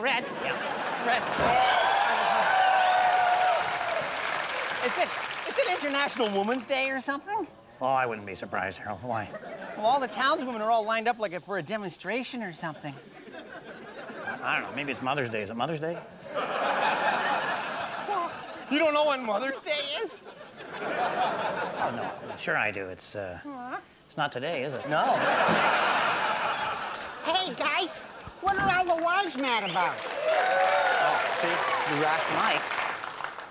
red. Yeah, red. Is it International Women's Day or something? Oh, I wouldn't be surprised, Harold. Why? Well, all the townswomen are all lined up like for a demonstration or something. I don't know. Maybe it's Mother's Day. Is it Mother's Day? You don't know when Mother's Day is? Oh, no. Sure I do. It's not today, is it? No. Hey, guys, what are all the wives mad about? Oh, see? You asked Mike.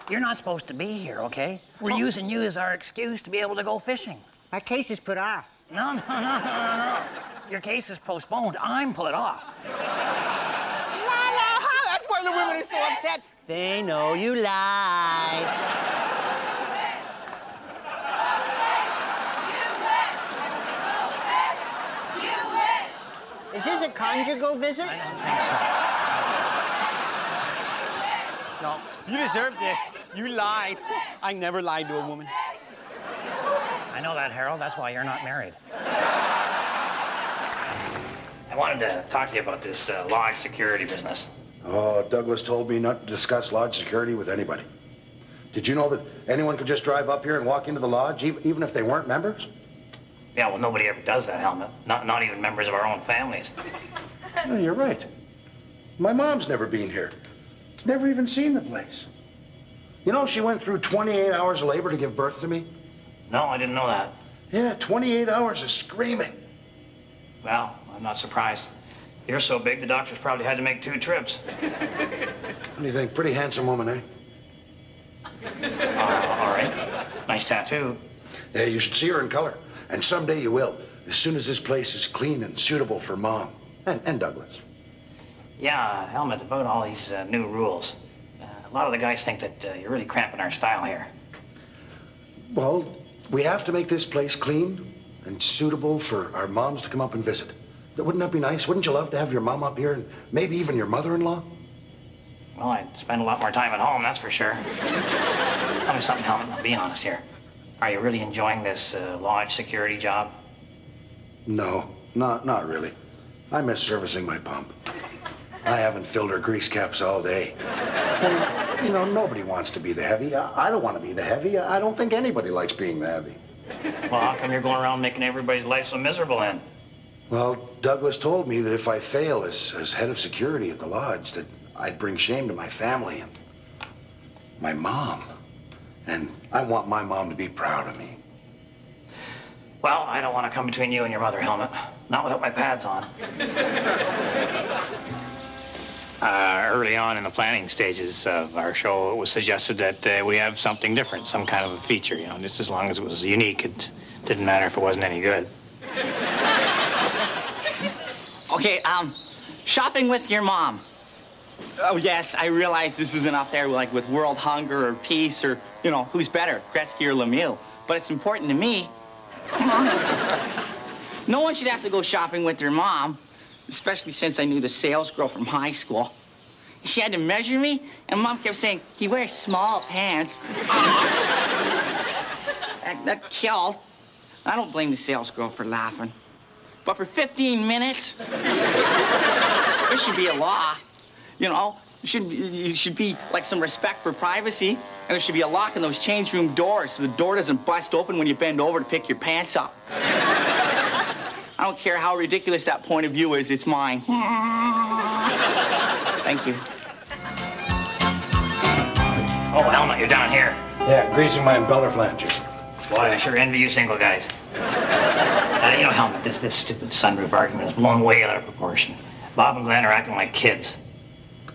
You're not supposed to be here, okay? We're using you as our excuse to be able to go fishing. My case is put off. No. Your case is postponed. I'm put off. That's why the women are so upset. They know you lied. Is this a conjugal visit? I don't think so. No, you deserve this. You lied. I never lied to a woman. I know that, Harold. That's why you're not married. I wanted to talk to you about this lodge security business. Oh, Douglas told me not to discuss lodge security with anybody. Did you know that anyone could just drive up here and walk into the lodge, even if they weren't members? Yeah, well, nobody ever does that, Helmut. Not even members of our own families. No, you're right. My mom's never been here. Never even seen the place. You know, she went through 28 hours of labor to give birth to me. No, I didn't know that. Yeah, 28 hours of screaming. Well, I'm not surprised. You're so big, the doctors probably had to make 2 trips. What do you think? Pretty handsome woman, eh? All right. Nice tattoo. Yeah, you should see her in color. And someday you will, as soon as this place is clean and suitable for Mom and Douglas. Yeah, Helmut, about all these new rules. A lot of the guys think that you're really cramping our style here. Well, we have to make this place clean and suitable for our moms to come up and visit. Wouldn't that be nice? Wouldn't you love to have your mom up here and maybe even your mother-in-law? Well, I'd spend a lot more time at home, that's for sure. Tell me something, Helmut, I'll be honest here. Are you really enjoying this lodge security job? No, not really. I miss servicing my pump. I haven't filled her grease caps all day. And, you know, nobody wants to be the heavy. I don't want to be the heavy. I don't think anybody likes being the heavy. Well, how come you're going around making everybody's life so miserable then? Well, Douglas told me that if I fail as head of security at the lodge, that I'd bring shame to my family and my mom. And I want my mom to be proud of me. Well, I don't want to come between you and your mother, Helmut. Not without my pads on. Early on in the planning stages of our show, it was suggested that we have something different, some kind of a feature, you know, just as long as it was unique. It didn't matter if it wasn't any good. Okay, shopping with your mom. Oh, yes, I realize this isn't up there like with world hunger or peace or, you know, who's better, Gretzky or Lemieux. But it's important to me. No one should have to go shopping with their mom, especially since I knew the sales girl from high school. She had to measure me, and Mom kept saying, he wears small pants. That killed. I don't blame the sales girl for laughing. But for 15 minutes, there should be a law. You know, you should be like some respect for privacy, and there should be a lock on those change room doors so the door doesn't bust open when you bend over to pick your pants up. I don't care how ridiculous that point of view is, it's mine. Thank you. Oh, Helmut, you're down here. Yeah, greasing my impeller flanges. Boy, I sure envy you single guys. You know, Helmut, this stupid sunroof argument is blown way out of proportion. Bob and Glenn are acting like kids.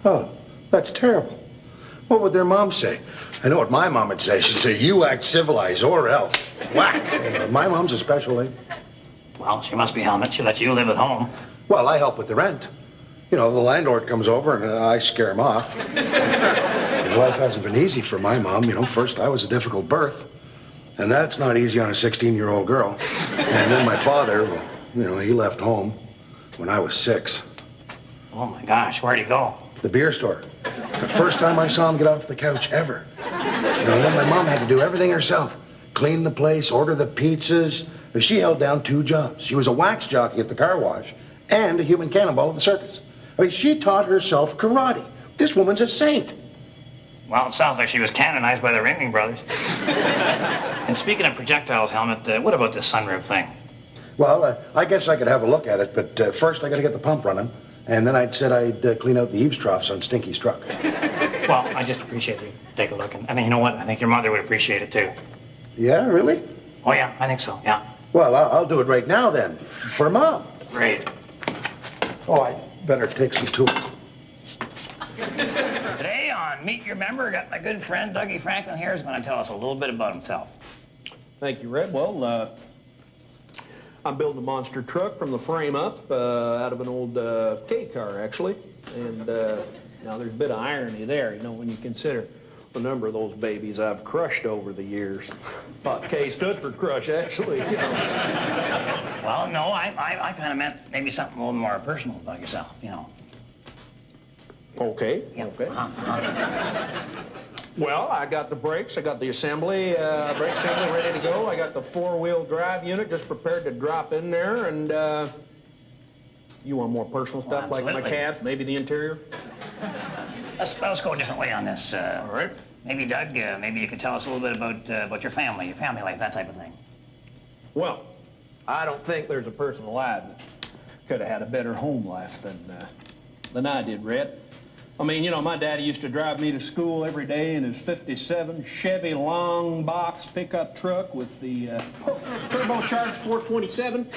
Oh, that's terrible. What would their mom say? I know what my mom would say. She'd say, you act civilized or else. Whack. My mom's a special lady. Well, she must be, Helmut. She lets you live at home. Well, I help with the rent. You know, the landlord comes over and I scare him off. Life hasn't been easy for my mom. You know, first I was a difficult birth. And that's not easy on a 16-year-old girl. And then my father, well, you know, he left home when I was 6. Oh, my gosh. Where'd he go? The beer store. The first time I saw him get off the couch ever. You know, then my mom had to do everything herself. Clean the place, order the pizzas. She held down 2 jobs. She was a wax jockey at the car wash and a human cannonball at the circus. I mean, she taught herself karate. This woman's a saint. Well, it sounds like she was canonized by the Ringling Brothers. And speaking of projectiles, Helmut, what about this sunroof thing? Well, I guess I could have a look at it, but first I got to get the pump running, and then I'd said I'd clean out the eaves troughs on Stinky's truck. Well, I just appreciate you take a look. And I mean, you know what? I think your mother would appreciate it too. Yeah, really? Oh, yeah, I think so, yeah. Well, I'll do it right now then, for Mom. Great. Oh, I better take some tools. Today on Meet Your Member, I got my good friend Dougie Franklin here, who's going to tell us a little bit about himself. Thank you, Red. Well, I'm building a monster truck from the frame up out of an old K car, actually. And now there's a bit of irony there, you know, when you consider the number of those babies I've crushed over the years. Thought K stood for crush, actually. You know. Well, no, I kind of meant maybe something a little more personal about yourself, you know. Okay, Yeah. okay. Well, I got the brakes, I got the assembly, brake assembly ready to go. I got the four-wheel drive unit just prepared to drop in there, and you want more personal stuff like my absolutely. cab, maybe the interior? Let's go a different way on this. All right. Maybe, Doug, maybe you could tell us a little bit about your family life, that type of thing. Well, I don't think there's a person alive that could have had a better home life than I did, Red. I mean, you know, my daddy used to drive me to school every day in his '57 Chevy long box pickup truck with the turbocharged 427,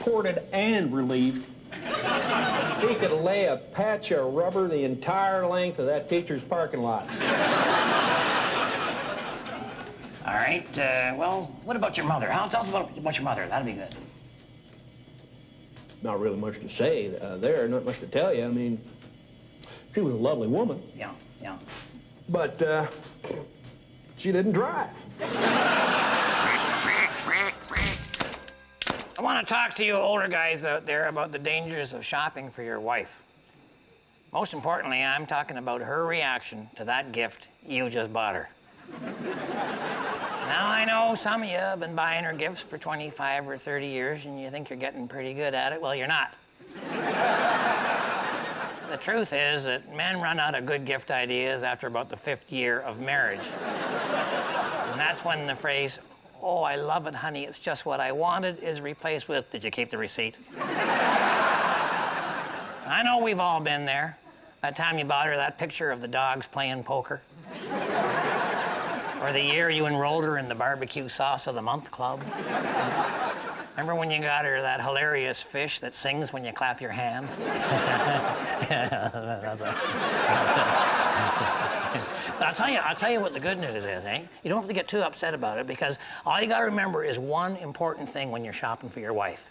ported and relieved. He could lay a patch of rubber the entire length of that teacher's parking lot. All right, well, what about your mother? Tell us about your mother. That'd be good. Not really much to say there, not much to tell you. I mean, she was a lovely woman, Yeah, yeah. but she didn't drive. I want to talk to you older guys out there about the dangers of shopping for your wife. Most importantly, I'm talking about her reaction to that gift you just bought her. Now, I know some of you have been buying her gifts for 25 or 30 years and you think you're getting pretty good at it. Well, you're not. The truth is that men run out of good gift ideas after about the 5th year of marriage. And that's when the phrase, "Oh, I love it, honey, it's just what I wanted," is replaced with, "Did you keep the receipt?" I know we've all been there. That time you bought her that picture of the dogs playing poker. Or the year you enrolled her in the barbecue sauce of the month club. Remember when you got her that hilarious fish that sings when you clap your hands? I'll tell you what the good news is, eh? You don't have to get too upset about it because all you gotta remember is one important thing when you're shopping for your wife.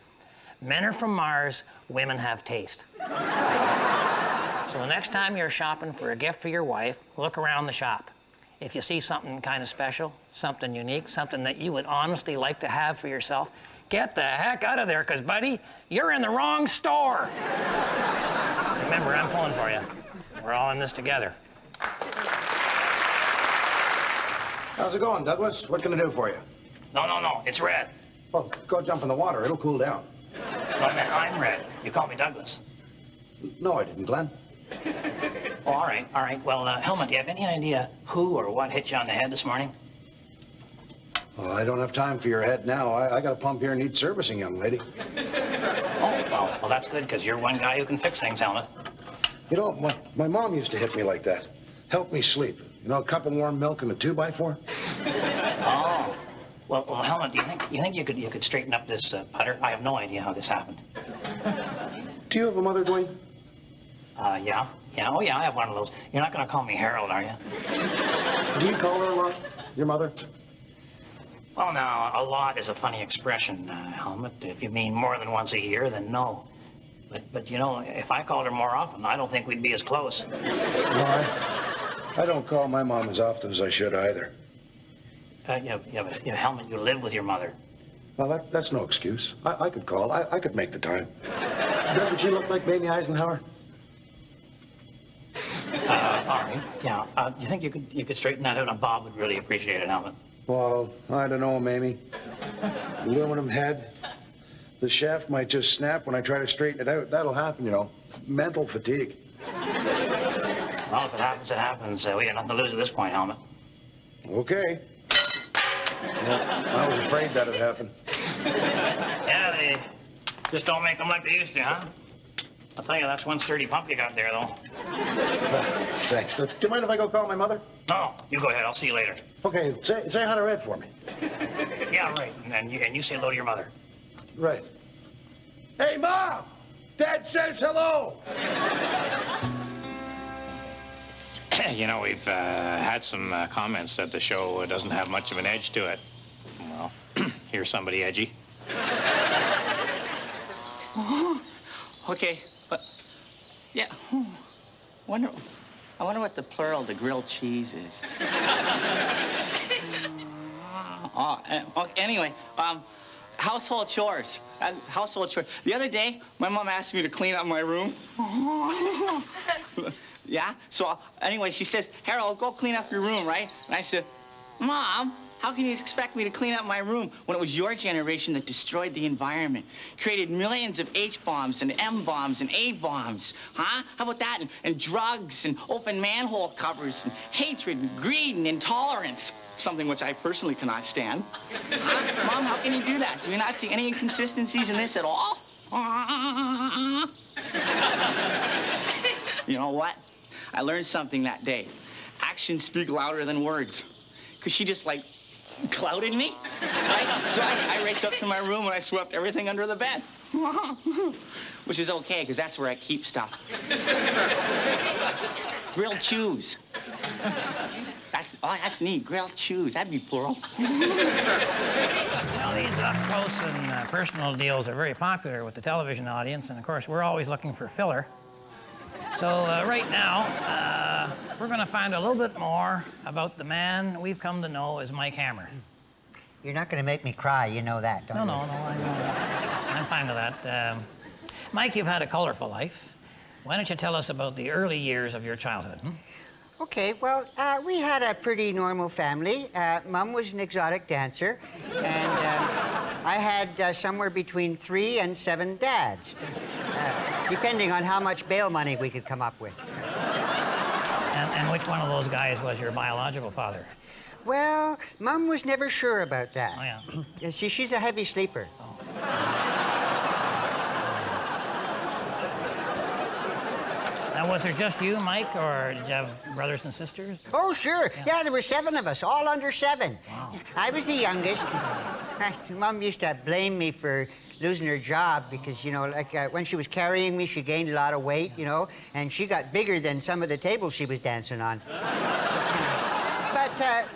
Men are from Mars, women have taste. So the next time you're shopping for a gift for your wife, look around the shop. If you see something kind of special, something unique, something that you would honestly like to have for yourself, get the heck out of there, because, buddy, you're in the wrong store. Remember, I'm pulling for you. We're all in this together. How's it going, Douglas? What can I do for you? No, it's Red. Well, go jump in the water. It'll cool down. No, man, I'm Red. You call me Douglas. No, I didn't, Glenn. Oh, all right. Well, Helmut, do you have any idea who or what hit you on the head this morning? Well, I don't have time for your head now. I got a pump here and needs servicing, young lady. Oh, well, that's good, because you're one guy who can fix things, Helmut. You know, my mom used to hit me like that. Help me sleep. You know, a cup of warm milk and a 2x4? Oh. Well, Helmut, do you think you could straighten up this putter? I have no idea how this happened. Do you have a mother, Dwayne? Yeah. Oh, yeah, I have one of those. You're not going to call me Harold, are you? Do you call her a lot, your mother? Well, now, a lot is a funny expression, Helmut. If you mean more than once a year, then no. But you know, if I called her more often, I don't think we'd be as close. No, I don't call my mom as often as I should either. Yeah, but Helmut, you live with your mother. Well, that's no excuse. I could call. I could make the time. Doesn't she look like Mamie Eisenhower? All right, yeah. Do you think you could straighten that out? And Bob would really appreciate it, Helmut. Well, I don't know, Mamie. Aluminum head, The shaft might just snap when I try to straighten it out. That'll happen, you know. Mental fatigue. Well, if it happens, it happens. We got nothing to lose at this point, Helmet. Okay. Well, I was afraid that'd happen. Yeah, they just don't make them like they used to, huh? I'll tell you, that's one sturdy pump you got there, though. Thanks. Do you mind if I go call my mother? No, you go ahead. I'll see you later. Okay, say hi to Red for me. Yeah, right. And you say hello to your mother. Right. Hey, Mom! Dad says hello! You know, we've had some comments that the show doesn't have much of an edge to it. Well, here's somebody edgy. Okay, but yeah. I wonder what the plural of the grilled cheese is. Anyway, household chores. Household chores. The other day, my mom asked me to clean up my room. Yeah? So anyway, she says, Harold, go clean up your room, right? And I said, Mom, how can you expect me to clean up my room when it was your generation that destroyed the environment, created millions of H-bombs and M-bombs and A-bombs, huh? How about that? And drugs and open manhole covers and hatred and greed and intolerance, something which I personally cannot stand. Huh? Mom, how can you do that? Do you not see any inconsistencies in this at all? You know what? I learned something that day. Actions speak louder than words. Because she just, like, clouded me, right? So I raced up to my room and I swept everything under the bed. Which is okay, because that's where I keep stuff. Grilled chews. That's neat. Grilled chews. That'd be plural. Now, these up-close and personal deals are very popular with the television audience, and of course, we're always looking for filler. So right now, we're going to find a little bit more about the man we've come to know as Mike Hammer. You're not going to make me cry, you know that, don't you? No, I know. I'm fine with that. Mike, you've had a colorful life. Why don't you tell us about the early years of your childhood? Okay, well, we had a pretty normal family. Mom was an exotic dancer, and I had somewhere between 3 and 7 dads, depending on how much bail money we could come up with. And which one of those guys was your biological father? Well, Mom was never sure about that. Oh, yeah. You see, she's a heavy sleeper. Now, was there just you, Mike, or did you have brothers and sisters? Oh, sure. Yeah, there were 7 of us, all under 7. Wow. I was the youngest. Mom used to blame me for losing her job because, you know, like when she was carrying me, she gained a lot of weight, you know, and she got bigger than some of the tables she was dancing on.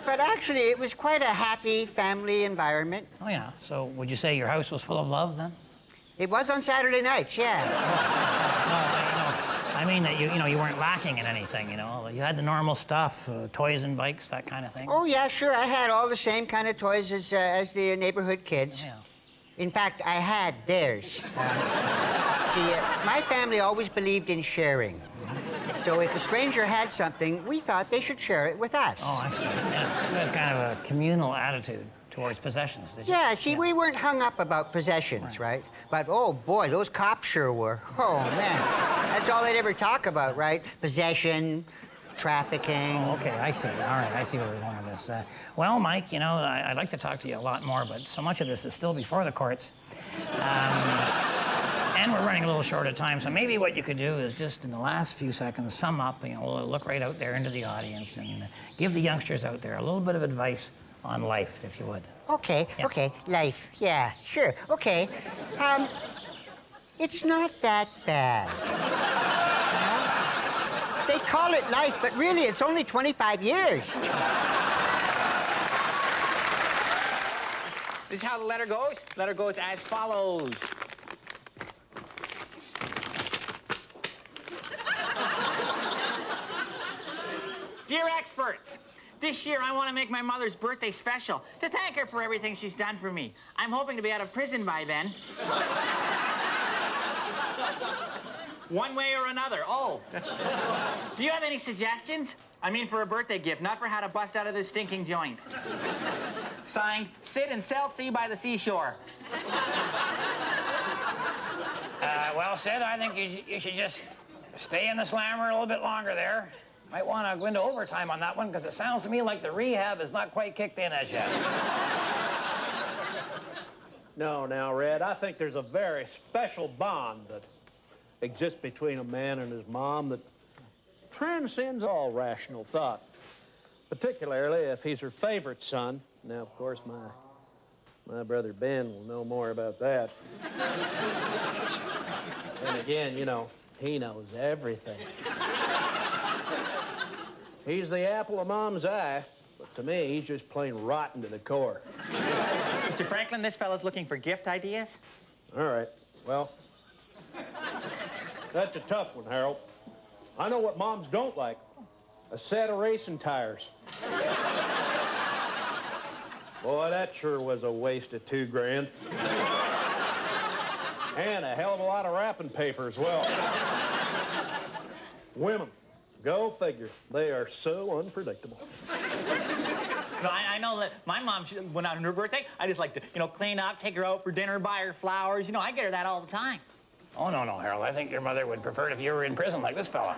But actually, it was quite a happy family environment. Oh, yeah. So would you say your house was full of love, then? It was on Saturday nights, yeah. I mean that you weren't lacking in anything, you know. You had the normal stuff, toys and bikes, that kind of thing. Oh, yeah, sure. I had all the same kind of toys as the neighborhood kids. Yeah. In fact, I had theirs. See, my family always believed in sharing. So if a stranger had something, we thought they should share it with us. Oh, I see. Yeah. You had kind of a communal attitude towards possessions, did you? Yeah, see, we weren't hung up about possessions, right? But, oh, boy, those cops sure were. Oh, man. That's all they'd ever talk about, right? Possession, trafficking. Oh, okay, I see. All right, I see where we're going with this. Well, Mike, you know, I'd like to talk to you a lot more, but so much of this is still before the courts. And we're running a little short of time, so maybe what you could do is just in the last few seconds sum up, you know, look right out there into the audience and give the youngsters out there a little bit of advice on life, if you would. Okay, Yeah. okay, life. Yeah, sure. Okay. It's not that bad. They call it life, but really it's only 25 years. This is how the letter goes. The letter goes as follows. Dear experts, this year I want to make my mother's birthday special to thank her for everything she's done for me. I'm hoping to be out of prison by then. One way or another. Oh. Do you have any suggestions? I mean for a birthday gift, not for how to bust out of this stinking joint. Signed, Sit and Sell Sea by the Seashore. Well, Sid, I think you should just stay in the slammer a little bit longer there. Might want to go into overtime on that one, because it sounds to me like the rehab is not quite kicked in as yet. No, now, Red, I think there's a very special bond that exists between a man and his mom that transcends all rational thought, particularly if he's her favorite son. Now, of course, my brother Ben will know more about that. And again, you know, he knows everything. He's the apple of Mom's eye, but to me, he's just plain rotten to the core. Mr. Franklin, this fellow's looking for gift ideas. All right, well, that's a tough one, Harold. I know what moms don't like. A set of racing tires. Boy, that sure was a waste of $2 grand. And a hell of a lot of wrapping paper as well. Women, go figure. They are so unpredictable. No, I know that my mom, she went out on her birthday. I just like to, clean up, take her out for dinner, buy her flowers. I get her that all the time. Oh, no, Harold. I think your mother would prefer it if you were in prison like this fella.